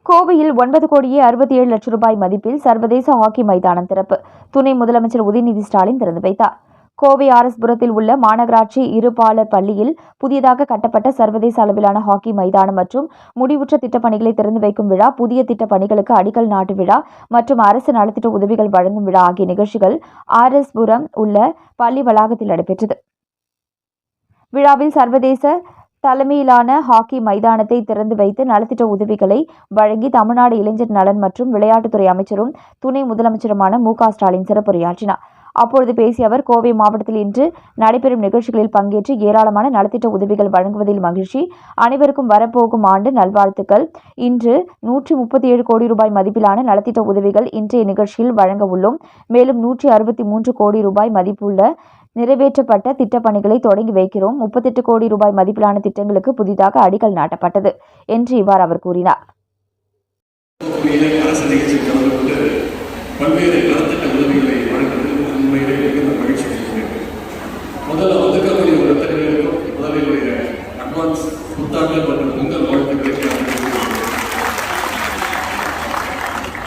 கோவையில் 9,67,00,000 ரூபாய் மதிப்பில் சர்வதேச ஹாக்கி மைதானம் திறப்பு. துணை முதலமைச்சர் உதயநிதி ஸ்டாலின் திறந்து வைத்தார். கோவை ஆர்.எஸ்.புரத்தில் உள்ள மாநகராட்சி இருபாலர் பள்ளியில் புதியதாக கட்டப்பட்ட சர்வதேச அளவிலான ஹாக்கி மைதானம் மற்றும் முடிவுற்ற திட்டப்பணிகளை திறந்து வைக்கும் விழா, புதிய திட்டப் பணிகளுக்கு அடிக்கல் நாட்டு விழா மற்றும் அரசு நலத்திட்ட உதவிகள் வழங்கும் விழா ஆகிய நிகழ்ச்சிகள் ஆர்.எஸ்.புரம் உள்ள பள்ளி வளாகத்தில் நடைபெற்றது. விழாவில் சர்வதேச தலைமையிலான ஹாக்கி மைதானத்தை திறந்து வைத்து நலத்திட்ட உதவிகளை வழங்கி தமிழ்நாடு இளைஞர் நலன் மற்றும் விளையாட்டுத்துறை அமைச்சரும் துணை முதலமைச்சருமான மு.க. ஸ்டாலின் சிறப்புரையாற்றினார். அப்பொழுது பேசிய அவர், கோவை மாவட்டத்தில் இன்று நடைபெறும் நிகழ்ச்சிகளில் பங்கேற்று ஏராளமான நலத்திட்ட உதவிகள் வழங்குவதில் மகிழ்ச்சி. அனைவருக்கும் வரப்போகும் ஆண்டு நல்வாழ்த்துக்கள். இன்று 137 கோடி ரூபாய் மதிப்பிலான நலத்திட்ட உதவிகள் இன்றைய நிகழ்ச்சியில் வழங்க உள்ளோம். மேலும் 163 கோடி ரூபாய் மதிப்புள்ள நிறைவேற்றப்பட்ட திட்டப்பணிகளை தொடங்கி வைக்கிறோம். 38 கோடி ரூபாய் மதிப்பிலான திட்டங்களுக்கு புதிதாக அடிக்கல் நாட்டப்பட்டது என்று இவ்வாறு அவர் கூறினார்.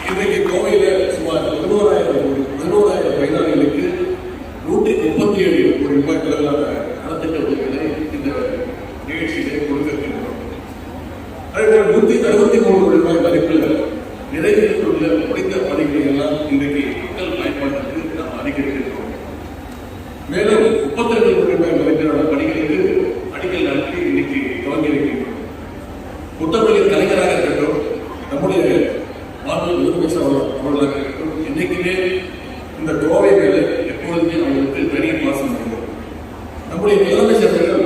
இன்றைக்கு கோவையில சுமார் 11,000 பயனாளிகளுக்கு 137 கோடி ரூபாய் அளவிலான நலத்திட்ட உதவிகளை இந்த நிகழ்ச்சியிலே கொடுக்கின்றோம். அதேபோல் 163 கோடி ரூபாய் மதிப்பில் நிறைவேற்றியுள்ள முடிந்த பணிகளை எல்லாம் இன்றைக்கு மக்கள் பயன்பாட்டிற்கு நாம் அறிவிக்கின்றோம். மேலும் 32 கோடி ரூபாய் மதிப்பிலான பணிகளுக்கு அடிக்கல் நாட்டி இன்னைக்கு துவங்கி இருக்கின்றோம். முத்தமிழின் கலைஞராக இருக்கட்டும், நம்முடைய மாநில முதலமைச்சர் அவர்களாக இருக்கட்டும், இன்னைக்குமே இந்த கோவை மேல எப்பொழுதுமே அவங்களுக்கு பெரிய பாசம் இருக்கிறது. நம்முடைய முதலமைச்சர்கள்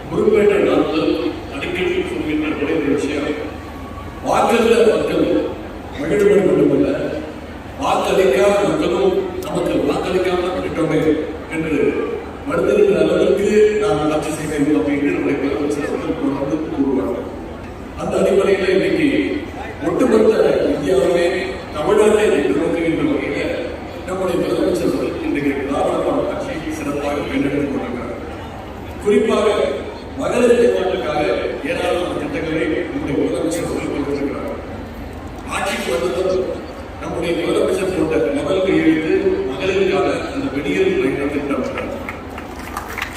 பொறுப்பேற்ற நாட்கள் அடிக்கடி சொல்கின்ற ஒரே ஒரு விஷயம், வாக்களித்த மக்கள் மகிழ்வதை மட்டுமல்ல, வாக்களிக்காத மக்களும் நமக்கு வாக்களிக்காமல் விட்டோமே என்று வருந்திருக்கிற அளவிற்கு நாம் ஆட்சி செய்ய வேண்டும் அப்படின்னு நம்முடைய முதலமைச்சர் அவர்கள் தொடர்ந்து கூறுவார்கள். அந்த அடிப்படையில் இன்னைக்கு ஒட்டுமொத்த இந்தியாவிலே தமிழ்நாட்டை நோக்குகின்ற வகையில் நம்முடைய முதலமைச்சர்கள் இன்றைக்கு திராவிட ஆட்சியை சிறப்பாக முன்னெடுத்துக் கொண்டிருக்கிறார். குறிப்பாக மகளிர் மேம்பாட்டுக்காக ஏராளமான திட்டங்களை நம்முடைய முதலமைச்சர் கொண்டிருக்கிறார். ஆட்சிக்கு வந்ததும் நம்முடைய முதலமைச்சர் போட்ட முதல் கையெழுத்து மகளிருக்கான அந்த வெடியல் பயண திட்டம்.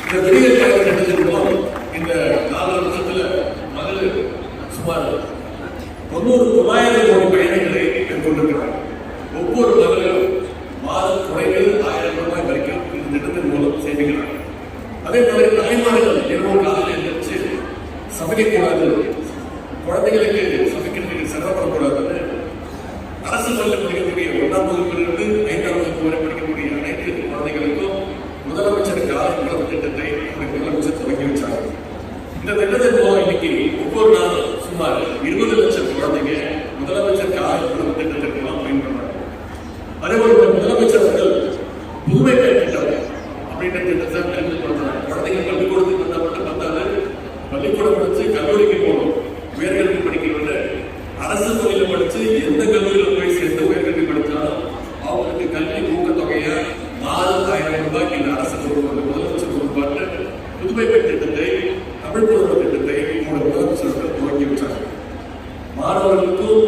இந்த வெடியல் பயண திட்டத்தின் மூலம் இந்த 4 வருஷத்துல மகளிர் சுமார் 900 கோடி பயணங்களை மேற்கொண்டிருக்கிறார். ஒவ்வொரு மகளிரும் மாதம் குறைவில் 1000 ரூபாய் வரைக்கும் இந்த திட்டத்தின் மூலம் சேமிக்கிறார். அதே மாதிரி தாய்மார்கள் இரவு காலையில் எழுந்திரிச்சு சமைக்கக்கூடாது, குழந்தைகளுக்கு சமைக்கிறதுக்கு சிரமப்படக்கூடாதுன்னு அரசு பள்ளியில் படிக்கக்கூடிய 1ஆம் வகுப்பிலிருந்து 5ஆம் வகுப்பு வரை படிக்கக்கூடிய அனைத்து குழந்தைகளுக்கும் முதலமைச்சர் காலை உணவு திட்டத்தை முதலமைச்சர் தொடங்கி வச்சார். இந்த திட்டத்தின் மூலம் இன்னைக்கு ஒவ்வொரு நாளும் சுமார் 20 லட்சம் குழந்தைங்க முதலமைச்சர் காலை உணவு திட்டத்திற்கு பயன்படுறாங்க. அதேபோல் முதலமைச்சர் அவர்கள் புதுமை பெண் திட்டம் அப்படின்ற திட்டத்தை அறிமுகப்படுத்துறாங்க. குழந்தைகள் பள்ளிக்கூடத்துக்கு வந்தால் மட்டும் பத்தாது, பள்ளிக்கூடம் படிச்சு கல்லூரிக்கு போகணும். உயர்கல்வி படிக்கிறவங்க அரசு பள்ளியில் படிச்சு எந்த கல்லூரியில் போய் சேர்ந்து உயர்கல்வி படித்தாலும் அவங்களுக்கு கல்வி ஊக்கத்தொகையை மாதம் 1000 ரூபாய்க்கு இந்த அரசு முதலமைச்சர் பொறுப்பாட்டு புதுமை பெண் திட்டத்தை, தமிழ் புதுமை திட்டத்தை முதலமைச்சர்கள் துவங்கி வச்சாங்க. மாணவர்களுக்கும்